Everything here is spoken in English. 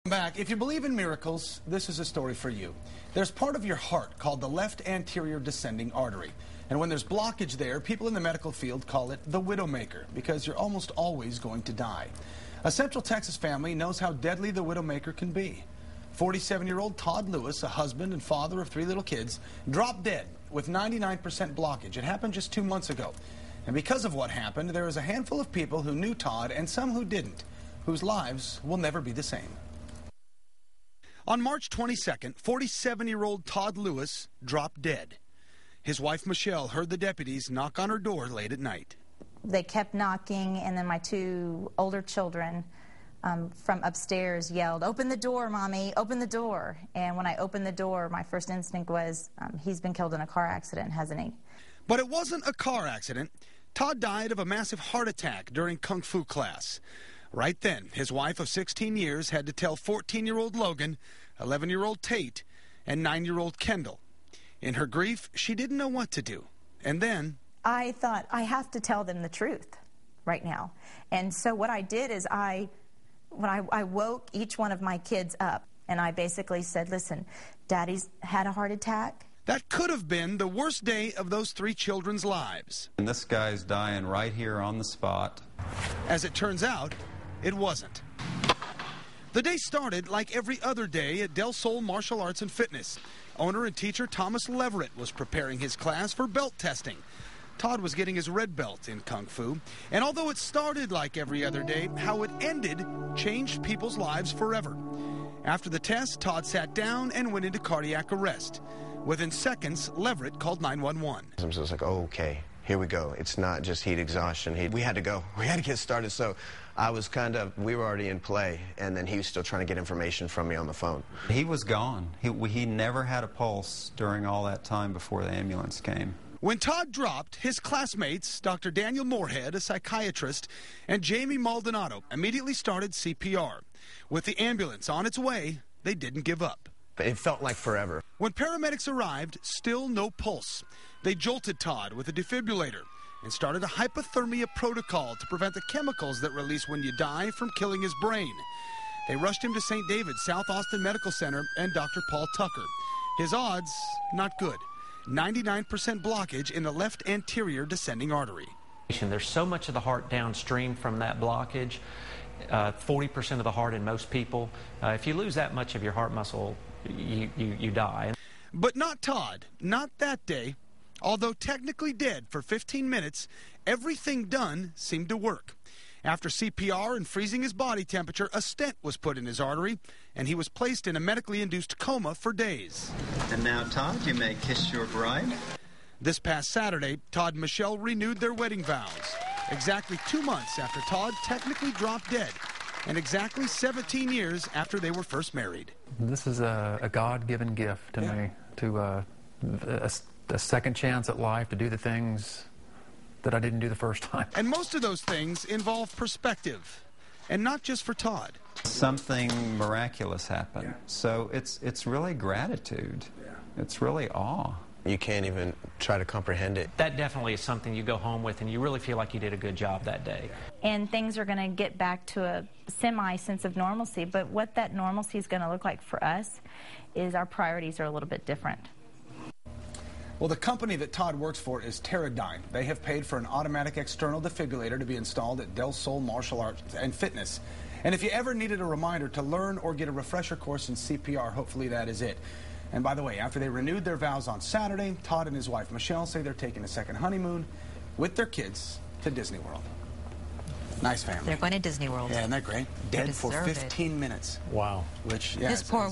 Back. If you believe in miracles, this is a story for you. There's part of your heart called the left anterior descending artery. And when there's blockage there, people in the medical field call it the widowmaker because you're almost always going to die. A Central Texas family knows how deadly the widowmaker can be. 47-year-old Todd Lewis, a husband and father of 3 little kids, dropped dead with 99% blockage. It happened just 2 months ago. And because of what happened, there is a handful of people who knew Todd and some who didn't, whose lives will never be the same. On March 22nd, 47-year-old Todd Lewis dropped dead. His wife, Michelle, heard the deputies knock on her door late at night. They kept knocking, and then my 2 older children from upstairs yelled, "Open the door, Mommy, open the door." And when I opened the door, my first instinct was, he's been killed in a car accident, hasn't he? But it wasn't a car accident. Todd died of a massive heart attack during Kung Fu class. Right then, his wife of 16 years had to tell 14-year-old Logan, 11-year-old Tate, and 9-year-old Kendall. In her grief, she didn't know what to do. And then I thought, I have to tell them the truth right now. And so what I did is I woke each one of my kids up, and I basically said, listen, Daddy's had a heart attack. That could have been the worst day of those 3 children's lives. And this guy's dying right here on the spot. As it turns out, it wasn't. The day started like every other day at Del Sol Martial Arts and Fitness. Owner and teacher Thomas Leverett was preparing his class for belt testing. Todd was getting his red belt in Kung Fu. And although it started like every other day, how it ended changed people's lives forever. After the test, Todd sat down and went into cardiac arrest. Within seconds, Leverett called 911. I was like, oh, okay, here we go. It's not just heat exhaustion. We had to go. We had to get started. So I was we were already in play, and then he was still trying to get information from me on the phone. He was gone. He never had a pulse during all that time before the ambulance came. When Todd dropped, his classmates, Dr. Daniel Morehead, a psychiatrist, and Jamie Maldonado, immediately started CPR. With the ambulance on its way, they didn't give up. It felt like forever. When paramedics arrived, still no pulse. They jolted Todd with a defibrillator and started a hypothermia protocol to prevent the chemicals that release when you die from killing his brain. They rushed him to St. David's South Austin Medical Center and Dr. Paul Tucker. His odds, not good. 99% blockage in the left anterior descending artery. There's so much of the heart downstream from that blockage, 40% of the heart in most people. If you lose that much of your heart muscle, you die. But not Todd, not that day. Although technically dead for 15 minutes, everything done seemed to work. After CPR and freezing his body temperature, a stent was put in his artery, and he was placed in a medically induced coma for days. And now, Todd, you may kiss your bride. This past Saturday, Todd and Michelle renewed their wedding vows. Exactly 2 months after Todd technically dropped dead, and exactly 17 years after they were first married. This is a God-given gift to me, to a second chance at life to do the things that I didn't do the first time. And most of those things involve perspective, and not just for Todd. Something miraculous happened. Yeah. So it's really gratitude. Yeah. It's really awe. You can't even try to comprehend it. That definitely is something you go home with, and you really feel like you did a good job that day. And things are going to get back to a semi-sense of normalcy, but what that normalcy is going to look like for us is our priorities are a little bit different. Well, the company that Todd works for is Teradyne. They have paid for an automatic external defibrillator to be installed at Del Sol Martial Arts and Fitness. And if you ever needed a reminder to learn or get a refresher course in CPR, hopefully that is it. And by the way, after they renewed their vows on Saturday, Todd and his wife Michelle say they're taking a second honeymoon with their kids to Disney World. Nice family. They're going to Disney World. Yeah, isn't that great? Dead for 15 minutes. Wow. Which, yeah. This poor